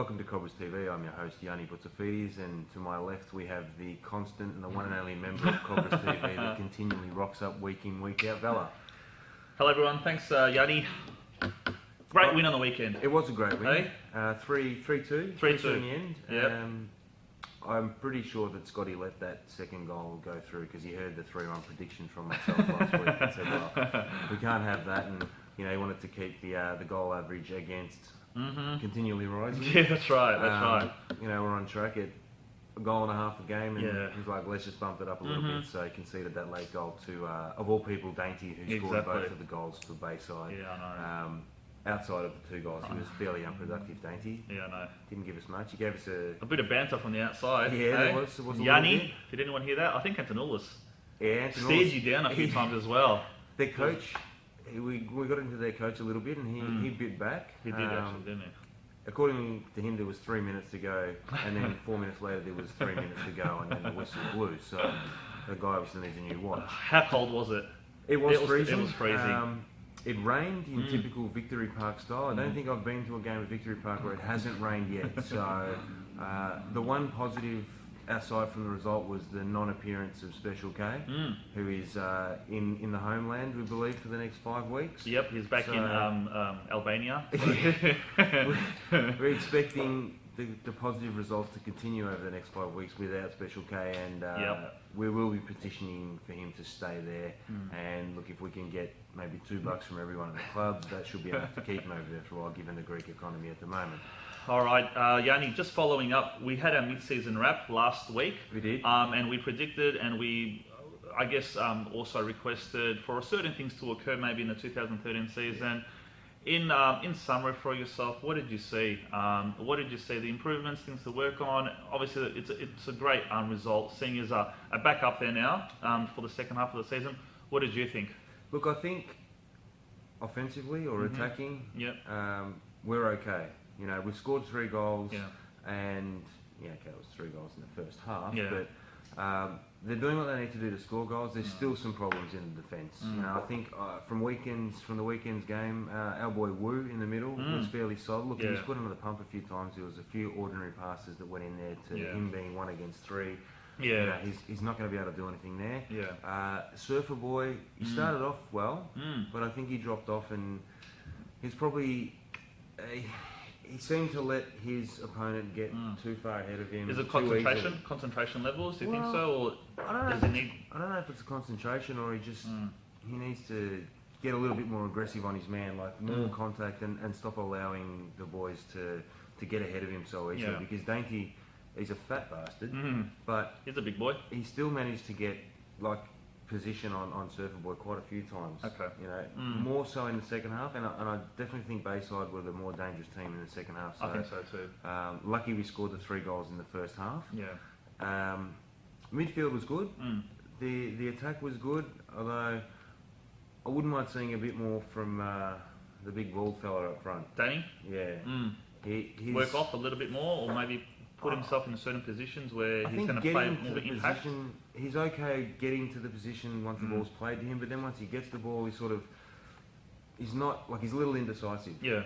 Welcome to Cobras TV. I'm your host, Yanni Butsafides, and to my left we have the constant and the one and only member of Cobras TV that continually rocks up week in, week out, Vela. Hello everyone, thanks Yanni. Great win on the weekend. It was a great win. Hey? 3-2. 3-2 in the end. Yep. I'm pretty sure that Scotty let that second goal go through because he heard the 3-1 prediction from myself last week and said, well, we can't have that, and he wanted to keep the goal average against continually rising. Yeah, that's right, right. We're on track at a goal and a half a game, and Yeah. he's like, let's just bump it up a little bit. So he conceded that late goal to, of all people, Dainty, who scored both of the goals for Bayside. Yeah, I know. Outside of the two goals, he was fairly unproductive, Dainty. Yeah, I know. Didn't give us much. He gave us A bit of banter from the outside. Yeah, hey? there was a little Yanni, bit. did anyone hear that? I think Antonoulis Antonoulis stared you down a few times as well. Their coach, we got into their coach a little bit, and he bit back. He did actually, didn't he? According to him, there was 3 minutes to go, and then 4 minutes later there was 3 minutes to go, and then the whistle blew. So the guy obviously needs a new watch. How cold was it? It was freezing. It was freezing. It rained in typical Victory Park style. I don't think I've been to a game at Victory Park where it hasn't rained yet. So the one positive aside from the result was the non-appearance of Special K, who is in the homeland, we believe, for the next 5 weeks. Yep, he's back in Albania. We're expecting the positive results to continue over the next 5 weeks without Special K, and we will be petitioning for him to stay there. And look, if we can get maybe $2 from everyone at the club, that should be enough to keep him over there for a while, given the Greek economy at the moment. All right, Yanni, just following up, we had our mid-season wrap last week. We did. And we predicted, and we, I guess, also requested for certain things to occur maybe in the 2013 season. In summary for yourself, what did you see? What did you see? The improvements, things to work on. Obviously, it's a great result, seeing as a back up there now for the second half of the season. What did you think? Look, I think offensively or attacking, we're okay. We scored 3 goals, and okay, it was 3 goals in the first half, but they're doing what they need to do to score goals. There's still some problems in the defence. I think from the weekend's game, our boy Wu in the middle was fairly solid. Look, he was put under the pump a few times. There was a few ordinary passes that went in there to him being 1 against 3. Yeah, he's not going to be able to do anything there. Yeah, Surfer Boy, he started off well, but I think he dropped off, and he's probably he seemed to let his opponent get too far ahead of him. Is it concentration levels? Do you think so, or I don't know. does he need? I don't know if it's a concentration or he needs to get a little bit more aggressive on his man, like more contact, and stop allowing the boys to get ahead of him so easily. Because Dainty, he's a fat bastard, but he's a big boy. He still managed to get position on Surfer Boy quite a few times. Okay. More so in the second half, and I definitely think Bayside were the more dangerous team in the second half. So, I think so too. Lucky we scored the 3 goals in the first half. Yeah. Midfield was good. The attack was good, although I wouldn't mind seeing a bit more from the big bald fella up front. Danny? Yeah. He's work off a little bit more, or maybe put himself in certain positions where he's going to play more impact. He's okay getting to the position once the ball's played to him, but then once he gets the ball, he's a little indecisive. Yeah.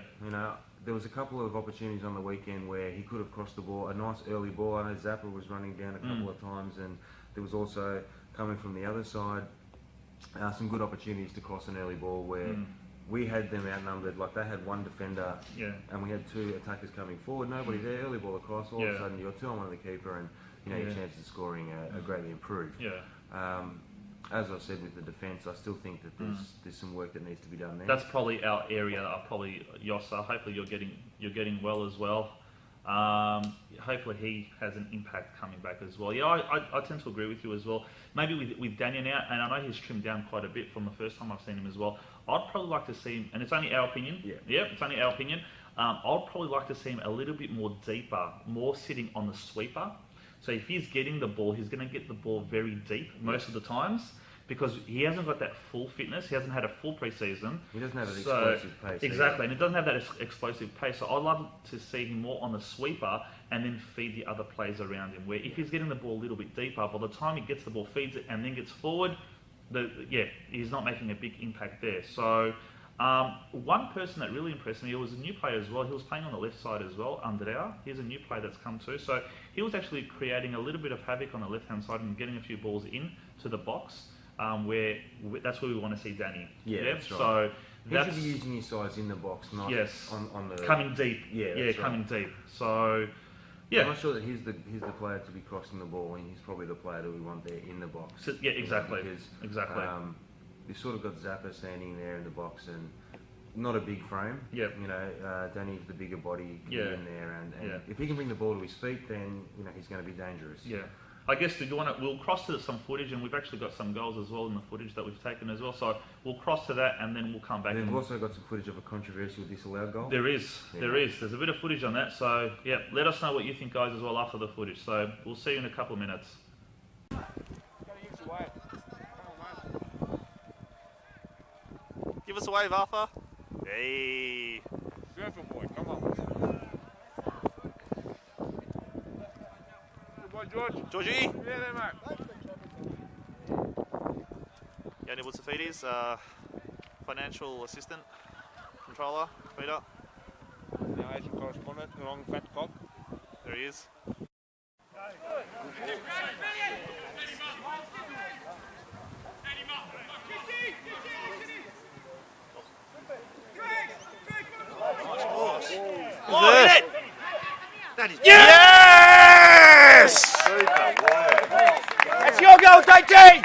There was a couple of opportunities on the weekend where he could have crossed the ball, a nice early ball. I know Zappa was running down a couple of times, and there was also, coming from the other side, some good opportunities to cross an early ball where we had them outnumbered. Like, they had 1 defender, and we had 2 attackers coming forward. Nobody there. Early ball across. All of a sudden, you got 2 on 1 of the keeper, and your chances of scoring are greatly improved. Yeah. As I said with the defence, I still think that there's some work that needs to be done there. That's probably our area. Probably Yossa. Hopefully, you're getting well as well. Hopefully, he has an impact coming back as well. Yeah, I tend to agree with you as well. Maybe with Daniel now, and I know he's trimmed down quite a bit from the first time I've seen him as well. I'd probably like to see him, and it's only our opinion. Yeah, it's only our opinion. I'd probably like to see him a little bit more deeper, more sitting on the sweeper. So if he's getting the ball, he's going to get the ball very deep most of the times, because he hasn't got that full fitness. He hasn't had a full pre-season. He doesn't have an explosive pace. Exactly, and it doesn't have that explosive pace. So I'd love to see him more on the sweeper and then feed the other players around him, where if he's getting the ball a little bit deeper, by the time he gets the ball, feeds it, and then gets forward, he's not making a big impact there. So One person that really impressed me was a new player as well. He was playing on the left side as well, Andrea. He's a new player that's come too. So he was actually creating a little bit of havoc on the left-hand side and getting a few balls in to the box, where that's where we want to see Danny. Yeah, that's right. So he should be using his size in the box, not on the... Coming deep. Yeah, coming deep. So... Yeah. I'm not sure that he's the player to be crossing the ball, and he's probably the player that we want there in the box. So, yeah, exactly. Because, you've sort of got Zappa standing there in the box, and not a big frame. Yeah. You know, Danny's the bigger body in there, and Yeah. if he can bring the ball to his feet, then he's going to be dangerous. Yeah. I guess we'll cross to some footage, and we've actually got some goals as well in the footage that we've taken as well. So we'll cross to that, and then we'll come back. And we've also got some footage of a controversial disallowed goal. There is. There's a bit of footage on that. So yeah, let us know what you think, guys, as well after the footage. So we'll see you in a couple of minutes. Give us a wave, Arthur. Hey. Surfer boy, come on. Good boy, George. Georgie. Yeah, there, mate. Yanni Butsafidis, financial assistant, controller, Peter. Now Asian correspondent, the long fat cock. There he is. Oh, hit it! That is yes! That's your goal, JT!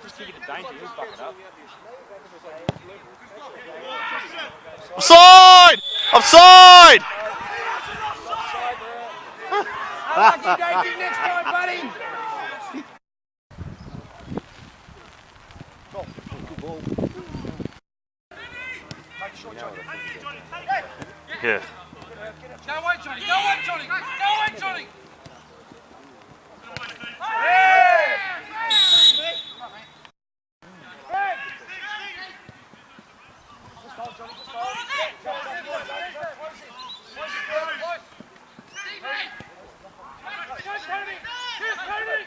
Just think of the danger, you fuck it up. Offside! Offside! Unlucky, next time, buddy! Yeah. Go away, Johnny! Go away, Johnny! Go away, Johnny!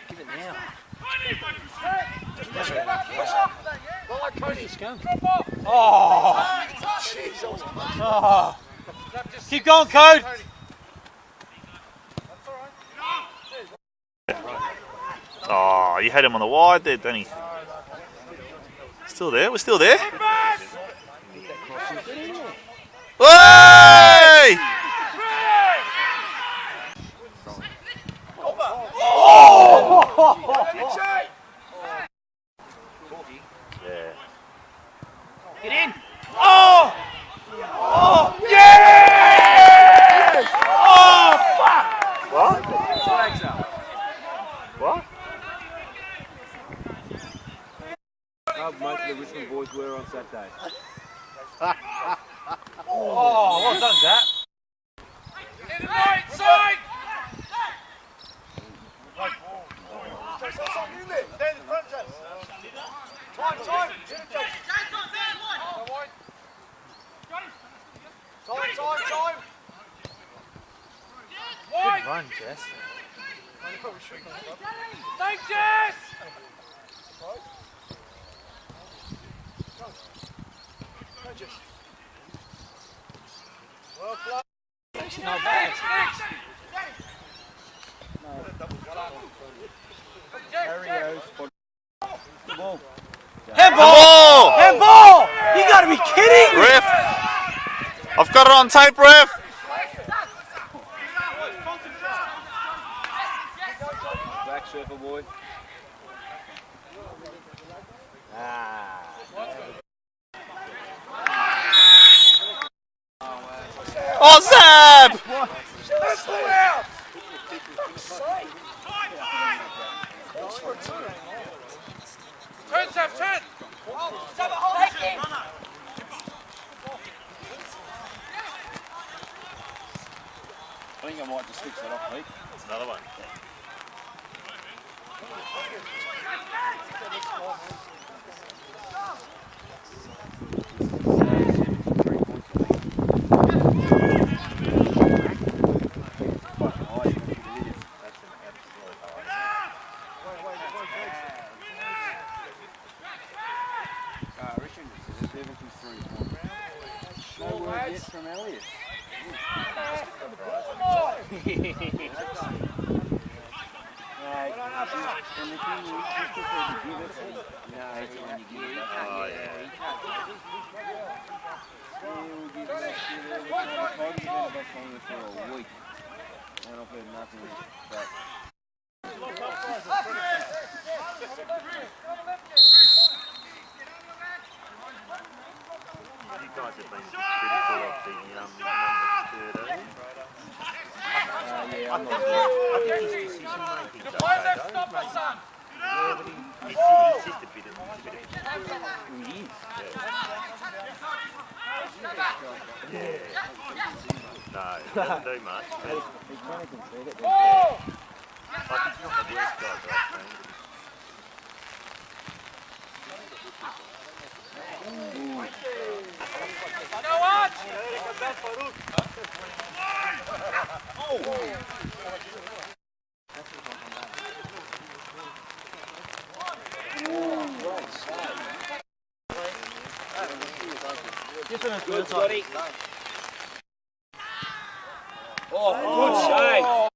Give it now. Oh! Oh! Keep going, Code! Oh, you had him on the wide there, Danny. Still there? We're still there. Hey! Yeah. Get in! Oh! Oh! Yes! Oh, fuck! What? What? How most of the Richmond boys were on Saturday. Oh, well done, Zach. In the right side! Time! Good run, Jess. Thanks, Jess! Well played. Actually not bad. The ball. Handball! Handball! You gotta be kidding me! Ref! I've got it on tape, ref! Back surfer boy. Ah. Oh, Zab! Let's pull out! Turn, Sam, turn! I think I might just fix that off, Pete. That's another one. You guys have been critical of the number 13. Yeah, I'm not I think his decision making is okay though. He's just a bit of He is. No, he doesn't do much. But He's trying to concede it. like he's not the worst guy for that team. Good, Scotty. Oh, good save.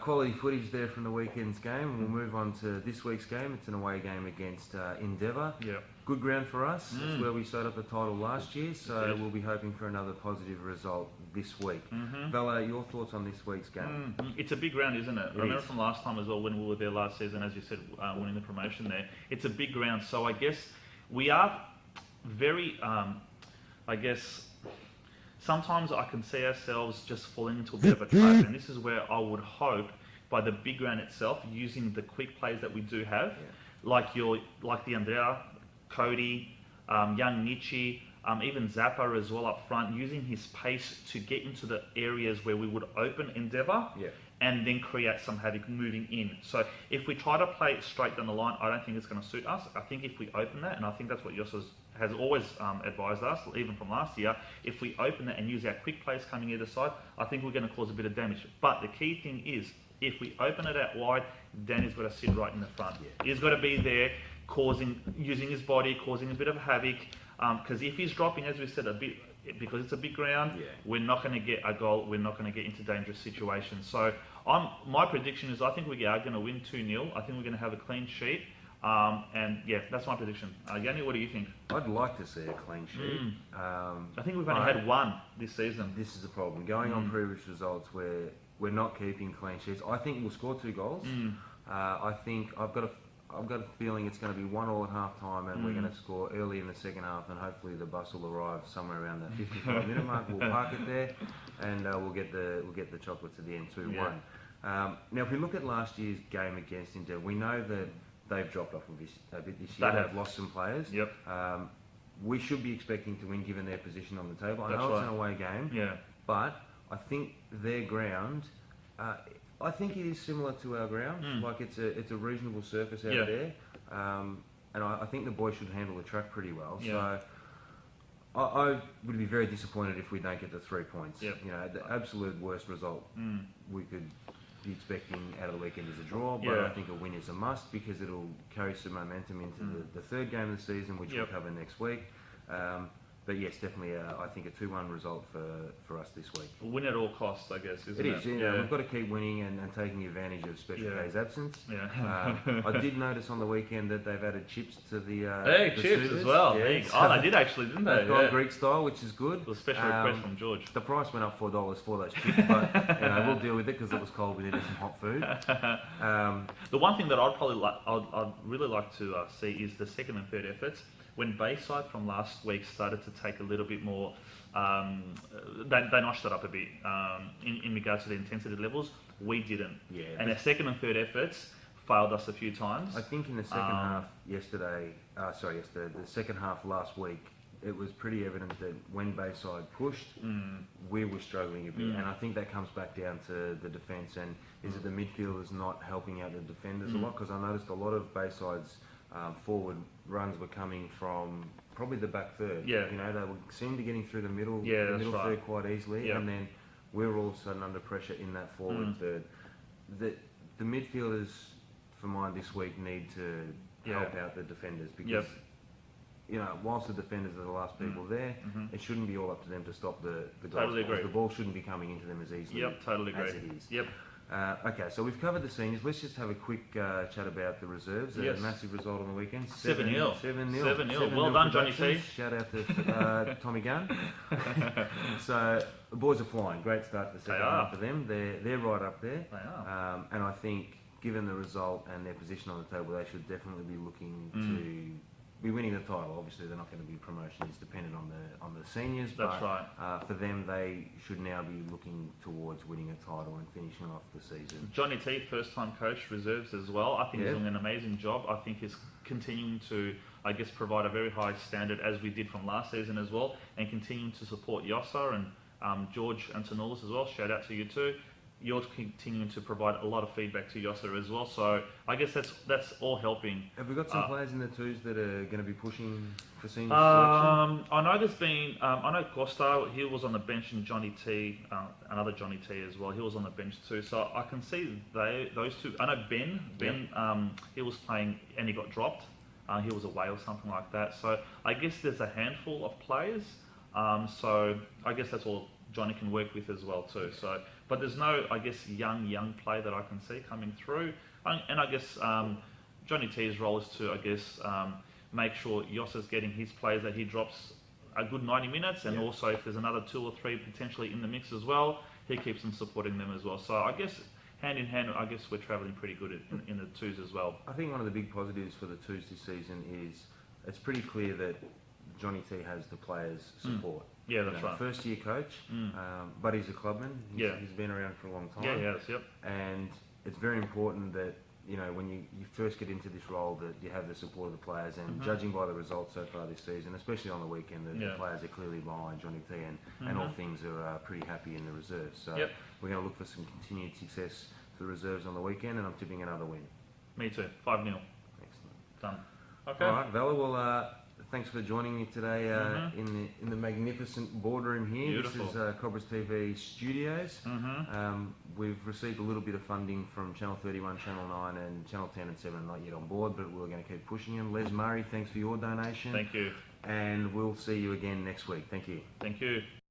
Quality footage there from the weekend's game, and we'll move on to this week's game. It's an away game against Endeavour. Yep. Good ground for us. It's where we sewed up the title last year, so Yep. we'll be hoping for another positive result this week. Bella, your thoughts on this week's game? It's a big ground, isn't it? I remember is. from last time as well when we were there last season, as you said, winning the promotion there. It's a big ground, so I guess we are very, sometimes I can see ourselves just falling into a bit of a trap, and this is where I would hope by the big ground itself, using the quick plays that we do have, like the Andrea, Cody, young Nietzsche, even Zappa as well up front, using his pace to get into the areas where we would open Endeavour and then create some havoc moving in. So if we try to play it straight down the line, I don't think it's going to suit us. I think if we open that, and I think that's what Yossa has always advised us, even from last year, if we open that and use our quick plays coming either side, I think we're going to cause a bit of damage. But the key thing is, if we open it out wide, Danny's got to sit right in the front. He's got to be there, using his body, causing a bit of havoc. Because if he's dropping, as we said, a bit, because it's a big ground, we're not going to get a goal. We're not going to get into dangerous situations. So my prediction is I think we are going to win 2-0. I think we're going to have a clean sheet. And yeah, that's my prediction. Yanni, what do you think? I'd like to see a clean sheet. I think we've only had one this season. This is the problem. Going on previous results where we're not keeping clean sheets. I think we'll score 2 goals. I think I've got a feeling it's going to be 1-1 at half time, and we're going to score early in the second half, and hopefully the bus will arrive somewhere around the 55-minute mark. We'll park it there, and we'll get the chocolates at the end, 2-1. Now, if we look at last year's game against Inter, we know that they've dropped off a bit this year. They've lost some players. We should be expecting to win given their position on the table. I know it's an away game, but I think their ground, I think it is similar to our ground. Like it's a reasonable surface out there, and I think the boys should handle the track pretty well. So I would be very disappointed if we don't get the 3 points. You know, the absolute worst result we could be expecting out of the weekend is a draw, but I think a win is a must because it'll carry some momentum into the third game of the season, which we'll cover next week. but yes, definitely, I think a 2-1 result for us this week. Win at all costs, I guess, isn't it? It is, yeah. We've got to keep winning and taking advantage of Special K's absence. Yeah. I did notice on the weekend that they've added chips to the chips suitors. as well. Yeah, Oh, they did actually, didn't they? They've gone Greek style, which is good. It was a special request from George. The price went up $4 for those chips, but we'll deal with it because it was cold. We needed some hot food. The one thing that I'd really like to see is the second and third efforts. When Bayside from last week started to take a little bit more, they notched it up a bit in regards to the intensity levels. We didn't. Yeah, and our second and third efforts failed us a few times. I think in the second half yesterday, the second half last week, it was pretty evident that when Bayside pushed, we were struggling a bit. And I think that comes back down to the defence and is it the midfielders not helping out the defenders a lot? Because I noticed a lot of Bayside's forward runs were coming from probably the back third. Yeah. They seemed to getting through the middle, third quite easily. And then we were all of a sudden under pressure in that forward third. The midfielders, for mine this week, need to help out the defenders because whilst the defenders are the last people there, it shouldn't be all up to them to stop the goals. Totally agree. The ball shouldn't be coming into them as easily totally agree. as it is. Yep. Okay, so we've covered the seniors. Let's just have a quick chat about the reserves. A massive result on the weekend. 7-0. 7-0. Well done, Johnny T. Shout out to Tommy Gunn. So the boys are flying. Great start to the second half for them. They're right up there. They are. And I think, given the result and their position on the table, they should definitely be looking to be winning the title. Obviously, they're not going to be promotion. It's dependent on the seniors. That's right. For them, they should now be looking towards winning a title and finishing off the season. Johnny T, first-time coach, reserves as well. I think he's doing an amazing job. I think he's continuing to, provide a very high standard as we did from last season as well, and continuing to support Yossa and George Antonoulis as well. Shout out to you too. You're continuing to provide a lot of feedback to Yossa as well, so I guess that's all helping. Have we got some players in the twos that are going to be pushing for senior selection? I know there's been, I know Costa, he was on the bench, and Johnny T, another Johnny T as well, he was on the bench too, so I can see those two. I know Ben, he was playing and he got dropped, he was away or something like that, so I guess there's a handful of players, so I guess that's all Johnny can work with as well too. So, but there's no, young play that I can see coming through. And I guess Johnny T's role is to, make sure Yossa's getting his players that he drops a good 90 minutes, and also if there's another 2 or 3 potentially in the mix as well, he keeps them supporting them as well. So I guess hand in hand, we're travelling pretty good in the twos as well. I think one of the big positives for the twos this season is it's pretty clear that Johnny T has the players' support. Yeah, that's right. First year coach, but he's a clubman. He's been around for a long time. Yeah, he has, yep. And it's very important that, when you first get into this role, that you have the support of the players. And judging by the results so far this season, especially on the weekend, the players are clearly behind Johnny T, and all things are pretty happy in the reserves. So we're going to look for some continued success for the reserves on the weekend, and I'm tipping another win. Me too. 5-0. Excellent. Done. Okay. All right, Vela. Well, thanks for joining me today in the magnificent boardroom here. Beautiful. This is Cobras TV Studios. We've received a little bit of funding from Channel 31, Channel 9 and Channel 10 and 7, not yet on board, but we're going to keep pushing them. Les Murray, thanks for your donation. Thank you. And we'll see you again next week. Thank you. Thank you.